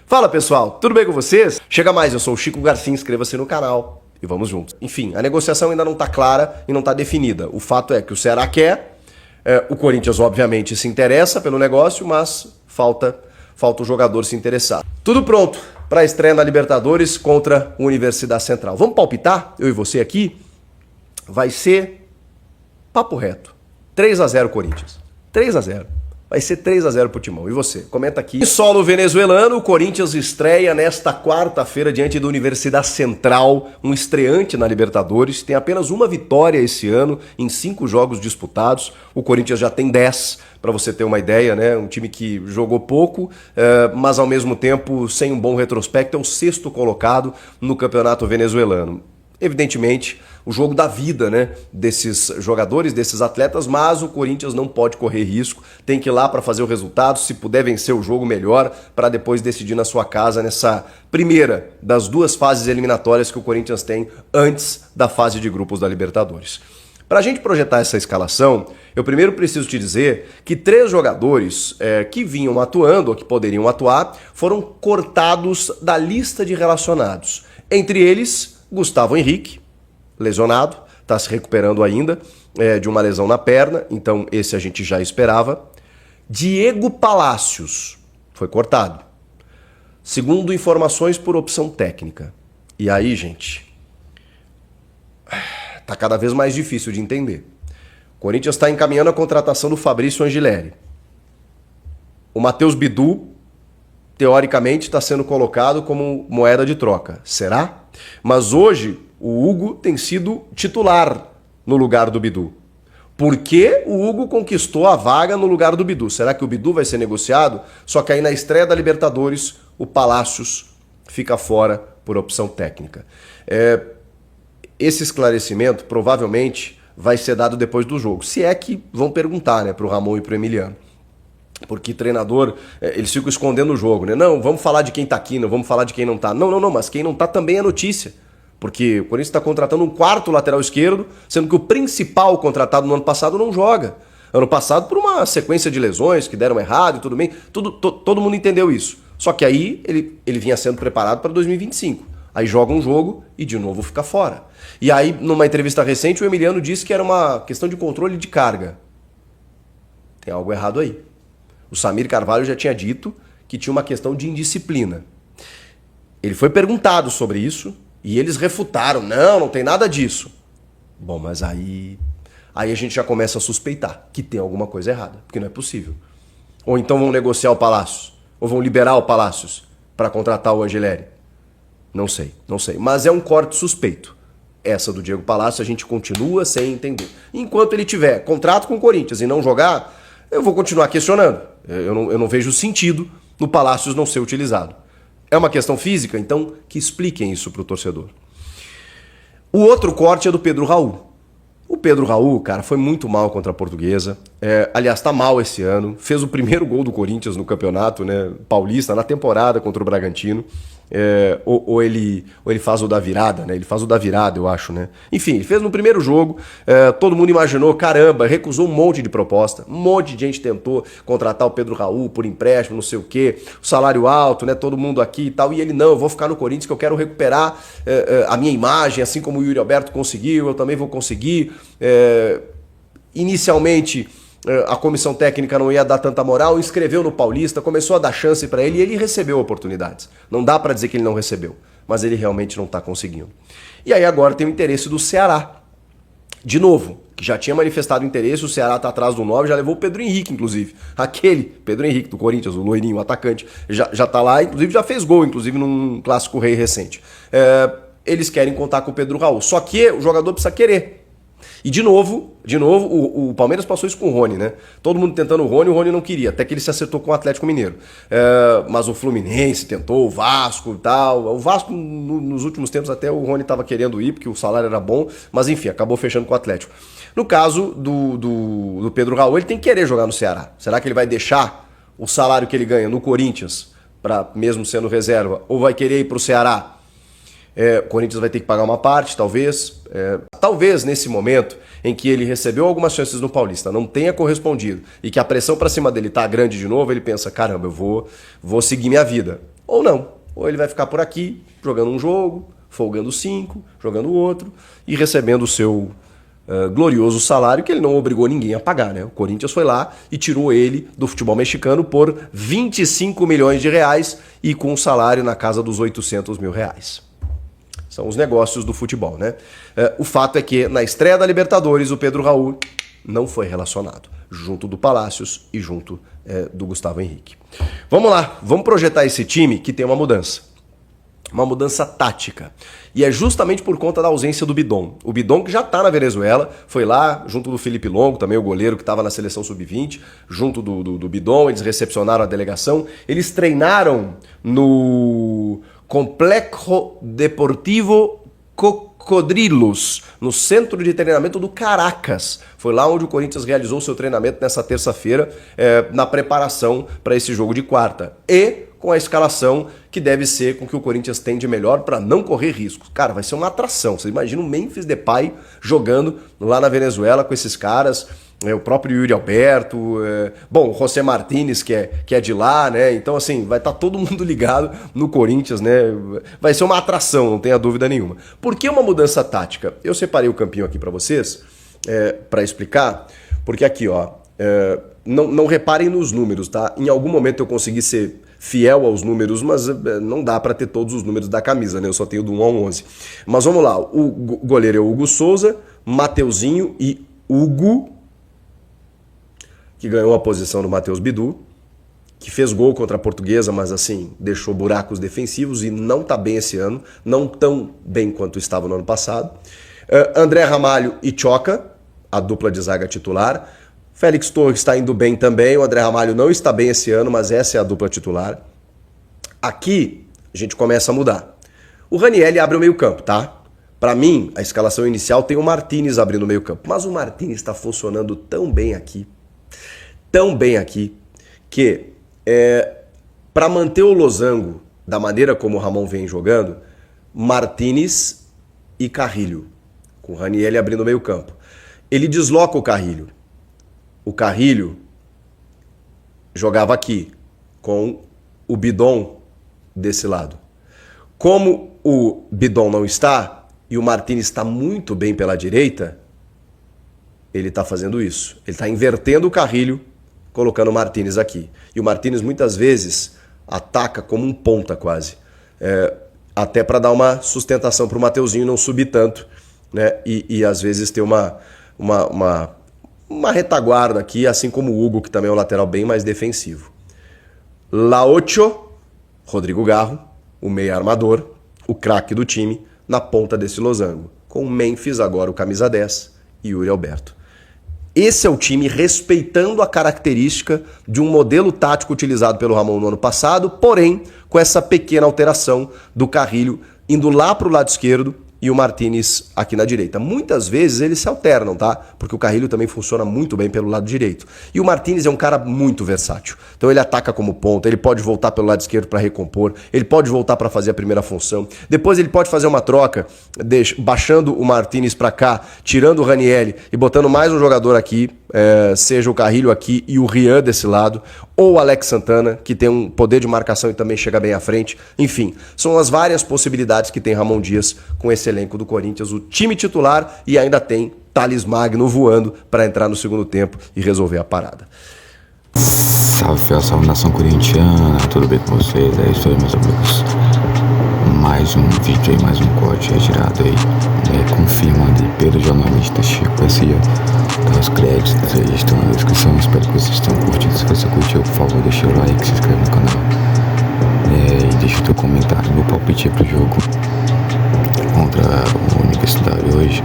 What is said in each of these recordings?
Fala pessoal, tudo bem com vocês? Chega mais, eu sou o Chico Garcia, inscreva-se no canal e vamos juntos. Enfim, a negociação ainda não está clara e não está definida. O fato é que o Ceará quer, o Corinthians obviamente se interessa pelo negócio, mas falta o jogador se interessar. Tudo pronto para a estreia na Libertadores contra a Universidade Central. Vamos palpitar, eu e você aqui? Vai ser papo reto. 3-0 Corinthians. 3-0. Vai ser 3-0 pro Timão. E você? Comenta aqui. Em solo venezuelano, o Corinthians estreia nesta quarta-feira diante da Universidade Central, um estreante na Libertadores. Tem apenas uma vitória esse ano em 5 jogos disputados. O Corinthians já tem 10, para você ter uma ideia, né? Um time que jogou pouco, mas ao mesmo tempo sem um bom retrospecto. É o 6º colocado no campeonato venezuelano. Evidentemente, o jogo da vida, né, desses jogadores, desses atletas, mas o Corinthians não pode correr risco, tem que ir lá para fazer o resultado, se puder vencer o jogo melhor, para depois decidir na sua casa nessa primeira das 2 fases eliminatórias que o Corinthians tem antes da fase de grupos da Libertadores. Para a gente projetar essa escalação, eu primeiro preciso te dizer que 3 jogadores que vinham atuando ou que poderiam atuar foram cortados da lista de relacionados. Entre eles, Gustavo Henrique, lesionado, está se recuperando ainda de uma lesão na perna, então esse a gente já esperava. Diego Palacios foi cortado, segundo informações por opção técnica. E aí, gente, tá cada vez mais difícil de entender. O Corinthians está encaminhando a contratação do Fabrício Angileri. O Matheus Bidu, teoricamente, está sendo colocado como moeda de troca. Será? Mas hoje o Hugo tem sido titular no lugar do Bidu. Por que o Hugo conquistou a vaga no lugar do Bidu? Será que o Bidu vai ser negociado? Só que aí na estreia da Libertadores o Palacios fica fora por opção técnica. Esse esclarecimento provavelmente vai ser dado depois do jogo. Se é que vão perguntar, né, para o Ramon e para o Emiliano. Porque treinador, eles ficam escondendo o jogo, né? Não, vamos falar de quem tá aqui, não vamos falar de quem não tá. Não, mas quem não tá também é notícia. Porque o Corinthians está contratando um 4º lateral esquerdo, sendo que o principal contratado no ano passado não joga. Ano passado por uma sequência de lesões que deram errado e tudo bem, todo mundo entendeu isso. Só que aí ele vinha sendo preparado para 2025. Aí joga um jogo e de novo fica fora. E aí, numa entrevista recente, o Emiliano disse que era uma questão de controle de carga. Tem algo errado aí. O Samir Carvalho já tinha dito que tinha uma questão de indisciplina. Ele foi perguntado sobre isso e eles refutaram. Não tem nada disso. Bom, mas aí a gente já começa a suspeitar que tem alguma coisa errada, porque não é possível. Ou então vão negociar o Palacios, ou vão liberar o Palacios para contratar o Angileri. Não sei. Mas é um corte suspeito. Essa do Diego Palacios a gente continua sem entender. Enquanto ele tiver contrato com o Corinthians e não jogar, eu vou continuar questionando. Eu não vejo sentido no Palacios não ser utilizado. É uma questão física? Então que expliquem isso para o torcedor. O outro corte é do Pedro Raul. O Pedro Raul, cara, foi muito mal contra a Portuguesa. Aliás, tá mal esse ano. Fez o primeiro gol do Corinthians no campeonato, né, paulista, na temporada contra o Bragantino. Ou ele faz o da virada, né? Ele faz o da virada, eu acho, né? Enfim, ele fez no primeiro jogo, todo mundo imaginou, caramba, recusou um monte de proposta, um monte de gente tentou contratar o Pedro Raul por empréstimo, não sei o quê, o salário alto, né? Todo mundo aqui e tal, e ele, não, eu vou ficar no Corinthians que eu quero recuperar a minha imagem, assim como o Yuri Alberto conseguiu, eu também vou conseguir. Inicialmente a comissão técnica não ia dar tanta moral, inscreveu no Paulista, começou a dar chance para ele e ele recebeu oportunidades. Não dá para dizer que ele não recebeu, mas ele realmente não está conseguindo. E aí agora tem o interesse do Ceará. De novo, que já tinha manifestado interesse, o Ceará está atrás do 9, já levou o Pedro Henrique, inclusive. Aquele Pedro Henrique do Corinthians, o loirinho, o atacante, já está lá, inclusive já fez gol, inclusive num clássico rei recente. Eles querem contar com o Pedro Raul, só que o jogador precisa querer. E de novo, o Palmeiras passou isso com o Rony, né? Todo mundo tentando o Rony não queria, até que ele se acertou com o Atlético Mineiro. Mas o Fluminense tentou, o Vasco e tal. O Vasco, nos últimos tempos, até o Rony estava querendo ir, porque o salário era bom, mas enfim, acabou fechando com o Atlético. No caso do Pedro Raul, ele tem que querer jogar no Ceará. Será que ele vai deixar o salário que ele ganha no Corinthians, mesmo sendo reserva, ou vai querer ir para o Ceará? O Corinthians vai ter que pagar uma parte, talvez. Talvez nesse momento em que ele recebeu algumas chances no Paulista, não tenha correspondido e que a pressão para cima dele tá grande de novo, ele pensa, caramba, eu vou seguir minha vida. ou não. Ou ele vai ficar por aqui, jogando um jogo, folgando 5, jogando outro e recebendo o seu glorioso salário que ele não obrigou ninguém a pagar, né? O Corinthians foi lá e tirou ele do futebol mexicano por 25 milhões de reais e com um salário na casa dos 800 mil reais. São os negócios do futebol, né? O fato é que na estreia da Libertadores o Pedro Raul não foi relacionado, junto do Palácios e junto do Gustavo Henrique. Vamos lá, vamos projetar esse time que tem uma mudança tática. E é justamente por conta da ausência do Bidon. O Bidon que já está na Venezuela, foi lá junto do Felipe Longo, também o goleiro que estava na seleção sub-20, junto do Bidon, eles recepcionaram a delegação. Eles treinaram no Complexo Deportivo Cocodrilos, no centro de treinamento do Caracas. Foi lá onde o Corinthians realizou seu treinamento nessa terça-feira, na preparação para esse jogo de quarta. E com a escalação que deve ser com que o Corinthians tem de melhor para não correr riscos. Cara, vai ser uma atração. Você imagina o Memphis Depay jogando lá na Venezuela com esses caras, o próprio Yuri Alberto, bom, o José Martínez, que é de lá, né? Então, assim, vai estar todo mundo ligado no Corinthians, né? Vai ser uma atração, não tenha dúvida nenhuma. Por que uma mudança tática? Eu separei o campinho aqui para vocês, para explicar, porque aqui, ó, não reparem nos números, tá? Em algum momento eu consegui ser fiel aos números, mas não dá para ter todos os números da camisa, né? Eu só tenho do 1 ao 11. Mas vamos lá, o goleiro é o Hugo Souza, Mateuzinho e Hugo, que ganhou a posição do Matheus Bidu, que fez gol contra a Portuguesa, mas assim, deixou buracos defensivos e não tá bem esse ano, não tão bem quanto estava no ano passado. André Ramalho e Choca, a dupla de zaga titular. Félix Torres está indo bem também, o André Ramalho não está bem esse ano, mas essa é a dupla titular. Aqui a gente começa a mudar. O Ranieri abre o meio campo, tá? Para mim, a escalação inicial tem o Martínez abrindo o meio campo, mas o Martínez está funcionando tão bem aqui, que para manter o losango da maneira como o Ramon vem jogando, Martínez e Carrilho, com o Ranieri abrindo o meio campo. Ele desloca o Carrilho. O Carrilho jogava aqui, com o Bidon desse lado. Como o Bidon não está, e o Martínez está muito bem pela direita, ele está fazendo isso. Ele está invertendo o Carrilho, colocando o Martínez aqui. E o Martínez muitas vezes ataca como um ponta quase. Até para dar uma sustentação para o Mateuzinho não subir tanto, né? E às vezes ter uma retaguarda aqui, assim como o Hugo, que também é um lateral bem mais defensivo. Laocho, Rodrigo Garro, o meia armador, o craque do time, na ponta desse losango. Com o Memphis agora o camisa 10 e Yuri Alberto. Esse é o time respeitando a característica de um modelo tático utilizado pelo Ramon no ano passado, porém com essa pequena alteração do Carrilho indo lá para o lado esquerdo e o Martínez aqui na direita. Muitas vezes eles se alternam, tá? Porque o Carrilho também funciona muito bem pelo lado direito. E o Martínez é um cara muito versátil. Então ele ataca como ponta, ele pode voltar pelo lado esquerdo para recompor, ele pode voltar para fazer a primeira função. Depois ele pode fazer uma troca, baixando o Martínez para cá, tirando o Ranieri e botando mais um jogador aqui, seja o Carrilho aqui e o Rian desse lado, ou o Alex Santana, que tem um poder de marcação e também chega bem à frente. Enfim, são as várias possibilidades que tem Ramon Dias com esse elenco do Corinthians, o time titular, e ainda tem Thales Magno voando para entrar no segundo tempo e resolver a parada. Salve, fiel, salve nação corintiana, tudo bem com vocês? É isso aí, meus amigos. Mais um vídeo aí, mais um corte retirado aí, confirmando aí pelo jornalista Chico Garcia. Então, os créditos aí estão na descrição, espero que vocês tenham curtido. Se você curtiu, por favor, deixa o like, se inscreve no canal e deixa o teu comentário. Meu palpite pro jogo contra o Universitário hoje,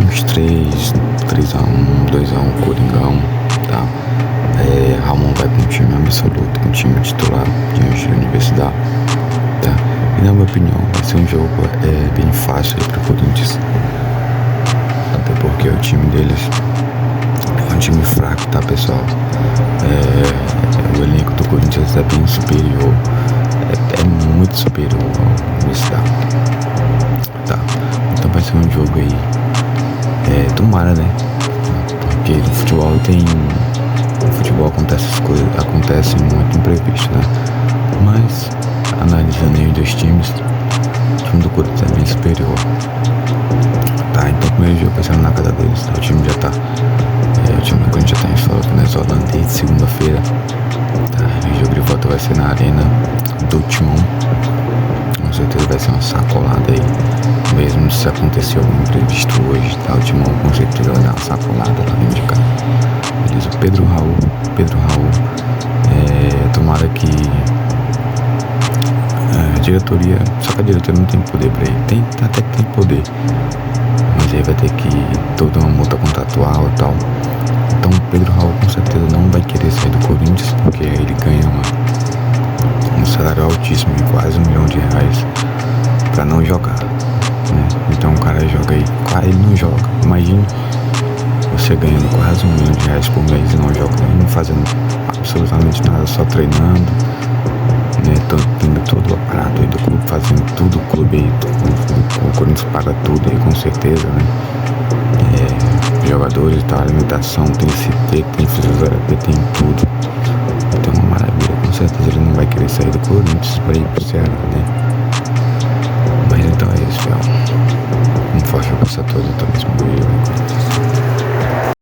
uns 3-1, 2-1, Coringão, tá? Ramon vai com um time absoluto, com um time titular diante da Universidade, tá? E na minha opinião, vai ser um jogo bem fácil para o Corinthians, até porque o time deles é um time fraco, tá, pessoal? O elenco do Corinthians é bem superior, é muito superior ao Universidade, tá? Então vai ser um jogo aí, tomara, né? Porque no futebol acontece as coisas, acontece muito imprevisto, né? Mas superior. Tá, então primeiro jogo pensando na casa deles, tá? O time já tá. O time do Corinthians já tá isolando desde segunda-feira. Tá, o jogo de volta vai ser na arena do Timão. Com certeza vai ser uma sacolada aí. Mesmo se acontecer algum imprevisto hoje, tá? O Timão com certeza vai dar uma sacolada lá dentro de casa. Beleza, o Pedro Raul. Tomara que a diretoria, só que a diretoria não tem poder pra ele. Até que tem poder, mas aí vai ter que toda uma multa contratual e tal. Então o Pedro Raul com certeza não vai querer sair do Corinthians, porque aí ele ganha um salário altíssimo de quase R$1 milhão pra não jogar, né? Então o cara joga aí, ele não joga. Imagine você ganhando quase R$1 milhão por mês e não jogando, não fazendo absolutamente nada, só treinando, né? Tendo todo o aparato aí do clube, fazendo tudo, o clube aí, o Corinthians paga tudo aí com certeza, né? Jogadores e tal, alimentação, tem CT, tem fisioterapia, tem tudo. Então é uma maravilha, com certeza ele não vai querer sair do Corinthians pra ir pro Ceará, né? Mas então é isso, pessoal. Um forte abraço a todos também.